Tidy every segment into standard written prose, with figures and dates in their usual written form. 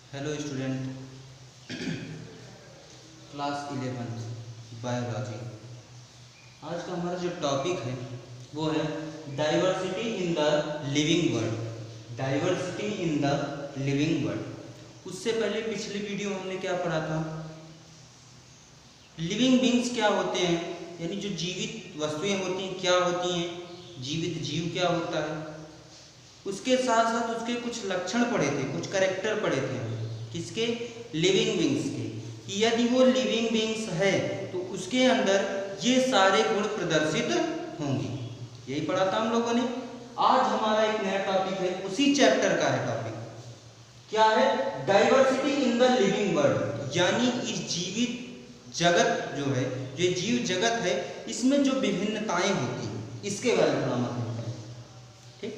Hello student, class 11 biology. आज का हमारा जो टॉपिक है वो है diversity in the living world. Diversity in the living world. उससे पहले पिछली वीडियो में हमने क्या पढ़ा था? लिविंग बींग्स क्या होते हैं, यानी जो जीवित वस्तुएं होती हैं क्या होती हैं, जीवित जीव क्या होता है। उसके साथ साथ उसके कुछ लक्षण पढ़े थे, कुछ कैरेक्टर पढ़े थे। किसके? लिविंग बींग्स के। कि यदि वो लिविंग बींग्स है तो उसके अंदर ये सारे गुण प्रदर्शित होंगे। यही पढ़ा था हम लोगों ने। आज हमारा एक नया टॉपिक है, उसी चैप्टर का है टॉपिक। क्या है? Diversity in the living world, यानी इस जीवित जगत जो है, जो जीव जगत है, इसमें जो विभिन्नताएं होती हैं इसके बारे में थोड़ा मतलब है। ठीक।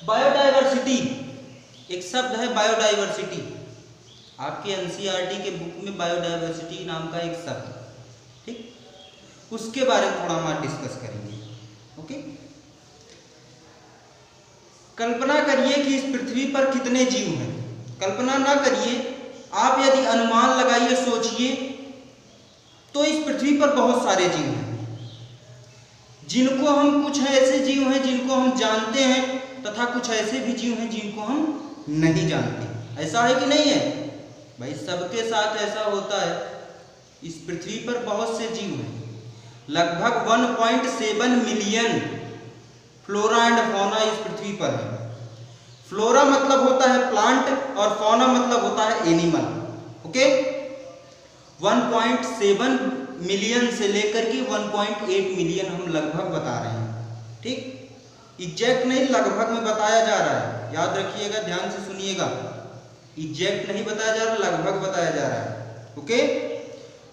बायोडाइवर्सिटी एक शब्द है, बायोडाइवर्सिटी। आपके एनसीईआरटी के बुक में बायोडाइवर्सिटी नाम का एक शब्द है। ठीक, उसके बारे में थोड़ा हम डिस्कस करेंगे। ओके, कल्पना करिए कि इस पृथ्वी पर कितने जीव हैं। कल्पना ना करिए, आप यदि अनुमान लगाइए, सोचिए, तो इस पृथ्वी पर बहुत सारे जीव हैं, जिनको हम, कुछ ऐसे जीव हैं जिनको हम जानते हैं तथा कुछ ऐसे भी जीव हैं जिनको हम नहीं जानते। ऐसा है कि नहीं है भाई? सबके साथ ऐसा होता है। इस पृथ्वी पर बहुत से जीव हैं, लगभग 1.7 मिलियन फ्लोरा एंड फौना इस पृथ्वी पर है। फ्लोरा मतलब होता है प्लांट और फौना मतलब होता है एनिमल। ओके, 1.7 मिलियन से लेकर के 1.8 मिलियन हम लगभग बता रहे हैं। ठीक, एग्जैक्ट नहीं, लगभग में बताया जा रहा है। याद रखिएगा, ध्यान से सुनिएगा, एग्जैक्ट नहीं बताया जा रहा, लगभग बताया जा रहा है। ओके,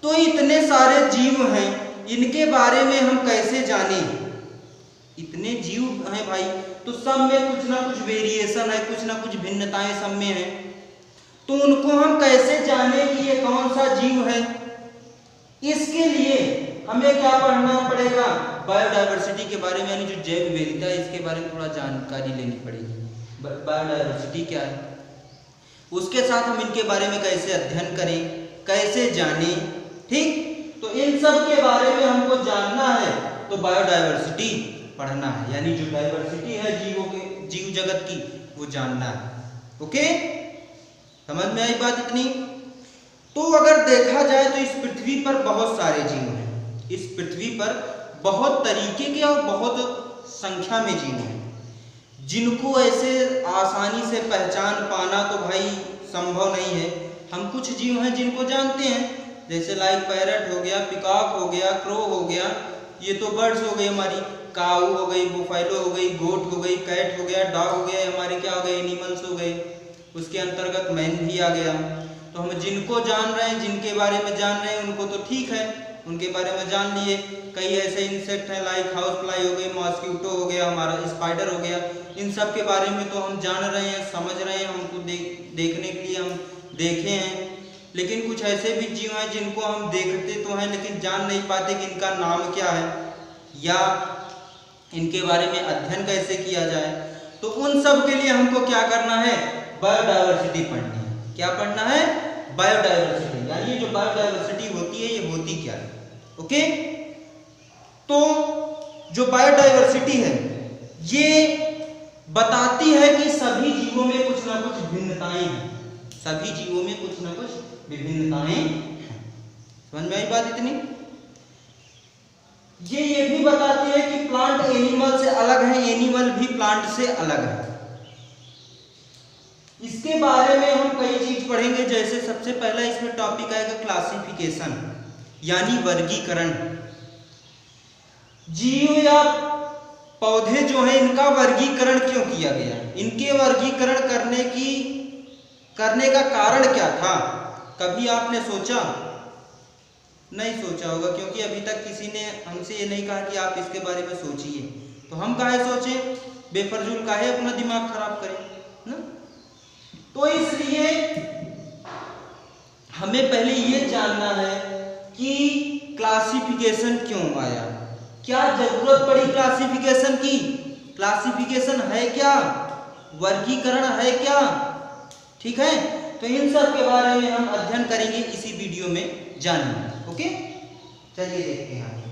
तो इतने सारे जीव हैं, इनके बारे में हम कैसे जाने? इतने जीव हैं भाई, तो सब में कुछ ना कुछ वेरिएशन है, कुछ ना कुछ भिन्नताएं सब में है। तो उनको हम कैसे जाने कि ये कौन सा जीव है? इसके लिए हमें क्या पढ़ना पड़ेगा? बायोडाइवर्सिटी के बारे में, यानी जो जैव विविधता है, इसके बारे में थोड़ा जानकारी लेनी पड़ेगी। बायोडाइवर्सिटी क्या है, उसके साथ हम इनके बारे में कैसे अध्ययन करें, कैसे जाने। ठीक, तो इन सब के बारे में हमको जानना है तो बायोडाइवर्सिटी पढ़ना है, यानी जो डाइवर्सिटी है जीवों के, जीव जगत की, वो जानना है। ओके, समझ में आई बात इतनी? तो अगर देखा जाए तो इस पृथ्वी पर बहुत सारे जीव हैं। इस पृथ्वी पर बहुत तरीके के और बहुत संख्या में जीव हैं, जिनको ऐसे आसानी से पहचान पाना तो भाई संभव नहीं है। हम कुछ जीव हैं जिनको जानते हैं, जैसे लाइक पैरट हो गया, पिकॉक हो गया, क्रो हो गया, ये तो बर्ड्स हो गई हमारी। काऊ हो गई, बुफैलो हो गई, गोट हो गई, कैट हो गया, डॉग हो गया, हमारे क्या हो गए, एनिमल्स हो गए। उसके अंतर्गत मैन भी आ गया। तो हम जिनको जान रहे हैं, जिनके बारे में जान रहे हैं, उनको तो ठीक है, उनके बारे में जान लिए। कई ऐसे इंसेक्ट हैं, लाइक हाउस फ्लाई हो गई, मॉस्किटो हो गया, हमारा स्पाइडर हो गया। इन सब के बारे में तो हम जान रहे हैं, समझ रहे हैं, हमको देखने के लिए हम देखे हैं। लेकिन कुछ ऐसे भी जीव हैं जिनको हम देखते तो हैं लेकिन जान नहीं पाते कि इनका नाम क्या है या इनके बारे में अध्ययन कैसे किया जाए। तो उन सब के लिए हमको क्या करना है? बायोडाइवर्सिटी पढ़नी है। क्या पढ़ना है? बायोडाइवर्सिटी। यानी जो बायोडाइवर्सिटी होती है, ये होती क्या है? ओके, तो जो बायोडाइवर्सिटी है ये बताती है कि सभी जीवों में कुछ ना कुछ भिन्नताएं हैं, सभी जीवों में कुछ ना कुछ विभिन्नताएं हैं। समझ में आई बात इतनी? ये भी बताती है कि प्लांट एनिमल से अलग है, एनिमल भी प्लांट से अलग है। इसके बारे में हम कई चीज पढ़ेंगे। जैसे सबसे पहला इसमें टॉपिक आएगा क्लासिफिकेशन, यानी वर्गीकरण। जीव या पौधे जो हैं, इनका वर्गीकरण क्यों किया गया? इनके वर्गीकरण करने का कारण क्या था? कभी आपने सोचा? नहीं सोचा होगा, क्योंकि अभी तक किसी ने हमसे ये नहीं कहा कि आप इसके बारे में सोचिए। तो हम काहे सोचें, बेफजूल काहे अपना दिमाग खराब करें ना? तो इसलिए हमें पहले ये जानना है कि क्लासिफिकेशन क्यों आया, क्या जरूरत पड़ी क्लासिफिकेशन की, क्लासिफिकेशन है क्या, वर्गीकरण है क्या। ठीक है, तो इन सब के बारे में हम अध्ययन करेंगे इसी वीडियो में जानेंगे। ओके, चलिए देखते हैं आगे।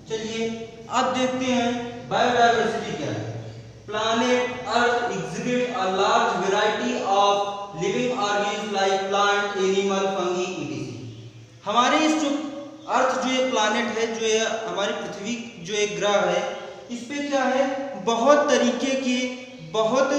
चलिए अब देखते हैं बायोडायवर्सिटी क्या है। Planet earth exhibit a large variety of living organism like plant, animal, fungi, etc. हमारे इस जो अर्थ जो ये प्लैनेट है, जो ये हमारी पृथ्वी जो एक ग्रह है, इस पे क्या है, बहुत तरीके के, बहुत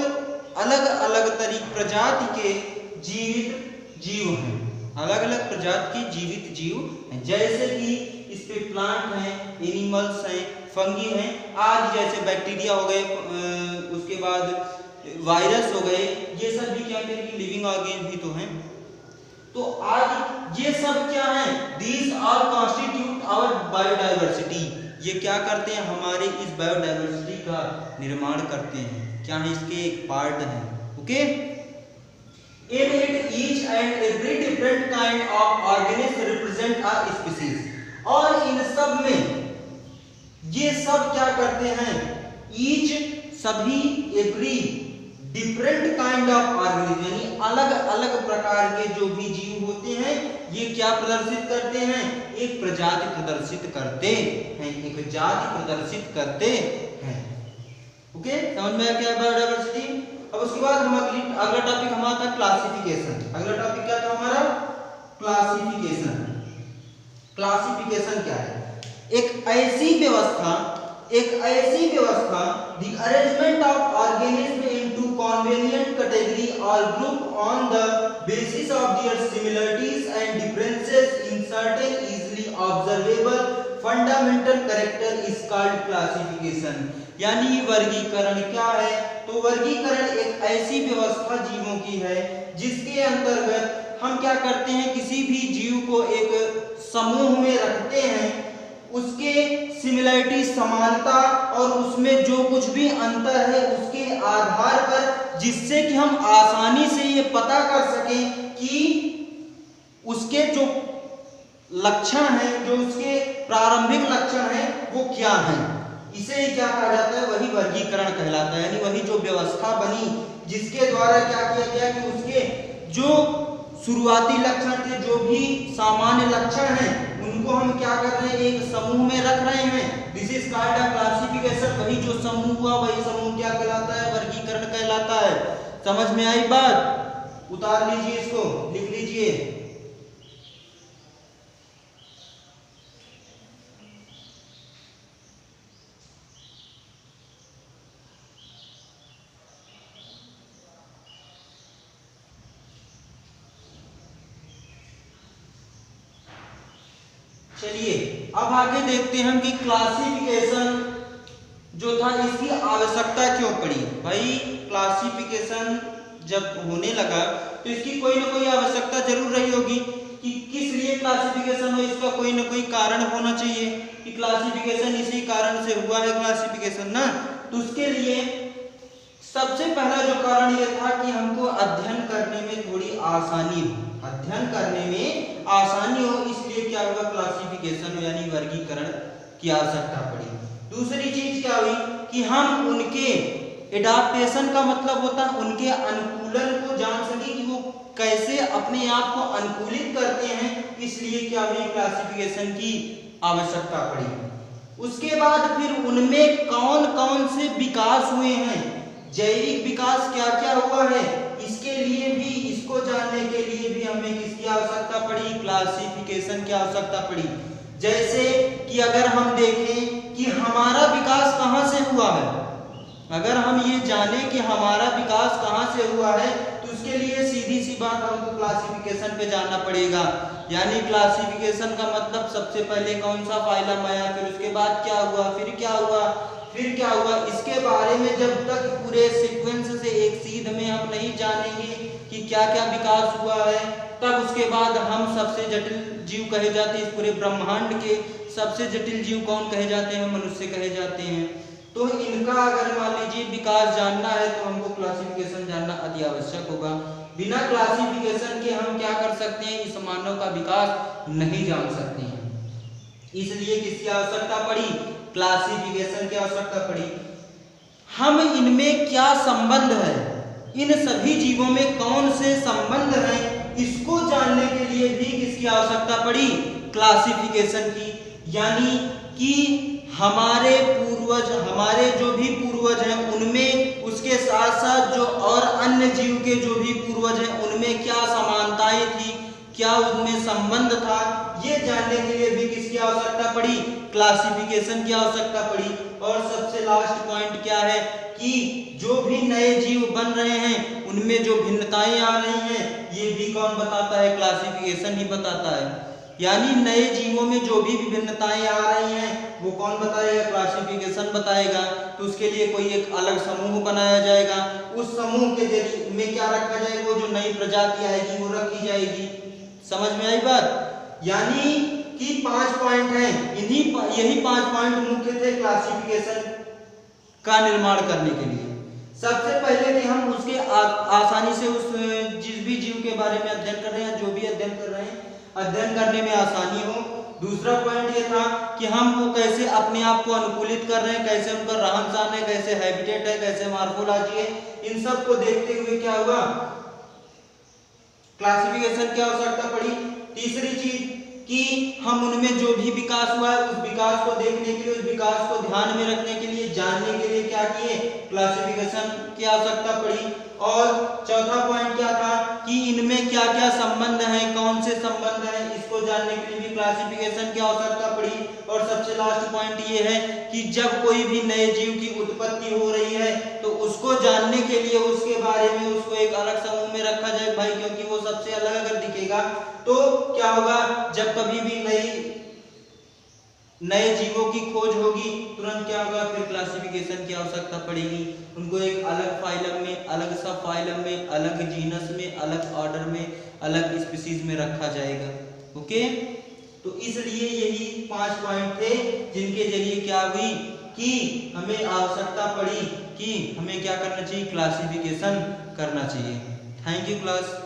अलग अलग प्रजाति के जीवित जीव हैं, अलग अलग प्रजाति के जीवित जीव हैं। जैसे कि इस पे प्लांट हैं, एनिमल्स हैं, फंगी हैं आदि, जैसे बैक्टीरिया हो गए, उसके बाद वायरस हो गए, ये सब भी क्या करेंगे, लिविंग ऑर्गेनिज्म भी तो हैं। तो आज ये सब क्या है, these all constitute our biodiversity. ये क्या करते हैं, हमारे इस बायोडाइवर्सिटी का निर्माण करते हैं, क्या है, इसके एक पार्ट हैं। Okay, in it each and every different kind of organism represent a species। और इन सब में ये सब क्या करते हैं, ईच सभी, every, different kind of organism, यानी अलग अलग प्रकार के जो भी जीव होते हैं, ये क्या प्रदर्शित करते हैं, एक प्रजाति प्रदर्शित करते हैं, एक जाति प्रदर्शित करते हैं। ओके, समझ में आया क्या है बायोडायवर्सिटी। अब उसके बाद हम अगला टॉपिक हमारा था क्लासिफिकेशन। अगला टॉपिक क्या था हमारा, क्लासिफिकेशन। क्लासिफिकेशन क्या है, एक ऐसी व्यवस्था, the arrangement of organism into convenient category or group on the basis of their similarities and differences in certain easily observable fundamental character is called classification। यानी वर्गीकरण क्या है, तो वर्गीकरण एक ऐसी व्यवस्था जीवों की है जिसके अंतर्गत हम क्या करते हैं, किसी भी जीव को एक समूह में रखते हैं, उसके सिमिलरिटी, समानता, और उसमें जो कुछ भी अंतर है उसके आधार पर, जिससे कि हम आसानी से ये पता कर सकें कि उसके जो लक्षण हैं, जो उसके प्रारंभिक लक्षण हैं, वो क्या हैं। इसे ही क्या कहा जाता है, वही वर्गीकरण कहलाता है। यानी वही जो व्यवस्था बनी जिसके द्वारा क्या किया गया कि उसके जो शुरुआती लक्षण थे, जो भी सामान्य लक्षण हैं, उनको हम क्या कर रहे हैं, एक समूह में रख रहे हैं। This is called a classification. वही जो समूह हुआ, वही समूह क्या कहलाता है, वर्गीकरण कहलाता है। समझ में आई बात, उतार लीजिए, इसको लिख लीजिए। चलिए अब आगे देखते हैं कि क्लासिफिकेशन जो था, इसकी आवश्यकता क्यों पड़ी। भाई क्लासिफिकेशन जब होने लगा तो इसकी कोई ना कोई आवश्यकता जरूर रही होगी कि किस लिए क्लासिफिकेशन हो, इसका कोई ना कोई कारण होना चाहिए कि क्लासिफिकेशन इसी कारण से हुआ है क्लासिफिकेशन ना। तो उसके लिए सबसे पहला जो कारण ये था कि हमको अध्ययन करने में थोड़ी आसानी हो, अध्ययन करने में आसानी हो, इसलिए क्या हुआ, क्लासिफिकेशन यानी वर्गीकरण की आवश्यकता पड़ी। दूसरी चीज क्या हुई कि हम उनके एडाप्टेशन का मतलब होता है उनके अनुकूलन को जान सके कि वो कैसे अपने आप को अनुकूलित करते हैं, इसलिए क्या हुई, क्लासिफिकेशन की आवश्यकता पड़ी। उसके बाद फिर उनमें कौन कौन से विकास हुए हैं, जैविक विकास क्या क्या हुआ है, इसके लिए भी, इसको जानने के लिए भी हमें किसकी आवश्यकता पड़ी, क्लासिफिकेशन की आवश्यकता पड़ी। जैसे कि अगर हम देखें कि हमारा विकास कहाँ से हुआ है, अगर हम ये जाने कि हमारा विकास कहाँ से हुआ है, तो उसके लिए सीधी सी बात हमको क्लासिफिकेशन पे जाना पड़ेगा। यानी क्लासिफिकेशन का मतलब सबसे पहले कौन सा फाइलम आया, फिर उसके बाद क्या हुआ, फिर क्या हुआ, फिर क्या हुआ, इसके बारे में जब तक पूरे सीक्वेंस से एक सीध में हम नहीं जानेंगे कि क्या क्या विकास हुआ है, तब उसके बाद हम सबसे जटिल जीव कहे जाते हैं। इस पूरे ब्रह्मांड के सबसे जटिल जीव कौन कहे जाते हैं, मनुष्य कहे जाते हैं। तो इनका अगर मान लीजिए विकास जानना है तो हमको क्लासिफिकेशन जानना अति आवश्यक होगा। बिना क्लासिफिकेशन के हम क्या कर सकते हैं, इस मानव का विकास नहीं जान सकते हैं। इसलिए किसकी आवश्यकता पड़ी? क्लासिफिकेशन की आवश्यकता पड़ी। हम इनमें क्या संबंध है, इन सभी जीवों में कौन से संबंध हैं, इसको जानने के लिए भी किसकी आवश्यकता पड़ी? क्लासिफिकेशन की। यानी कि हमारे पूर्वज, हमारे जो भी पूर्वज हैं उनमें, उसके साथ साथ जो और अन्य जीव के जो भी पूर्वज हैं उनमें क्या समानताएं थी, क्या उनमें संबंध था, ये जानने के लिए भी किसकी आवश्यकता पड़ी? क्लासिफिकेशन की आवश्यकता पड़ी। और सबसे लास्ट पॉइंट क्या है कि जो भी नए जीव बन रहे हैं उनमें जो भिन्नताएं आ रही हैं ये भी कौन बताता है? क्लासिफिकेशन ही बताता है। यानी नए जीवों में जो भी भिन्नताएं आ रही हैं वो कौन बताएगा? क्लासिफिकेशन बताएगा। तो उसके लिए कोई एक अलग समूह बनाया जाएगा, उस समूह के जरिए में क्या रखा जाएगा? वो जो नई प्रजाति आएगी वो रखी जाएगी। समझ में आई बात? यानी कि 5 पॉइंट हैं, यही 5 पॉइंट मुख्य थे क्लासिफिकेशन का निर्माण करने के लिए। सबसे पहले कि हम उसके आसानी से उस जिस भी जीव के बारे में अध्ययन कर रहे हैं, जो भी अध्ययन कर रहे हैं, अध्ययन करने में आसानी हो। दूसरा पॉइंट ये था कि हम वो कैसे अपने आप को अनुकूलित कर रहे हैं, कैसे उनका रहन सहन है, कैसे हैबिटेट है, कैसे मार्फोलॉजी है, इन सब को देखते हुए क्या हुआ? क्लासिफिकेशन की आवश्यकता पड़ी। तीसरी चीज कि हम उनमें जो भी विकास हुआ है उस विकास को देखने के लिए, उस विकास को ध्यान में रखने के लिए, जानने के लिए क्या किए? क्लासिफिकेशन की आवश्यकता पड़ी। और चौथा पॉइंट क्या था कि इनमें क्या क्या संबंध हैं, कौन से संबंध हैं, इसको जानने के लिए भी क्लासिफिकेशन की आवश्यकता पड़ी। और सबसे लास्ट पॉइंट ये है कि जब कोई भी नए जीव की उत्पत्ति हो रही है तो उसको जानने के लिए उसके बारे में उसको एक अलग समूह में रखा जाए भाई, क्योंकि वो सबसे अलग अगर दिखेगा तो क्या होगा? जब कभी भी नए जीवों की खोज होगी तुरंत क्या होगा? फिर क्लासिफिकेशन की आवश्यकता पड़ेगी। उनको एक अलग फाइलम में, अलग सब फाइलम में, अलग जीनस में, अलग ऑर्डर में, अलग स्पीशीज में रखा जाएगा। ओके, तो इसलिए यही 5 पॉइंट थे जिनके जरिए क्या हुई कि हमें आवश्यकता पड़ी कि हमें क्या करना चाहिए? क्लासिफिकेशन करना चाहिए। Thank you class.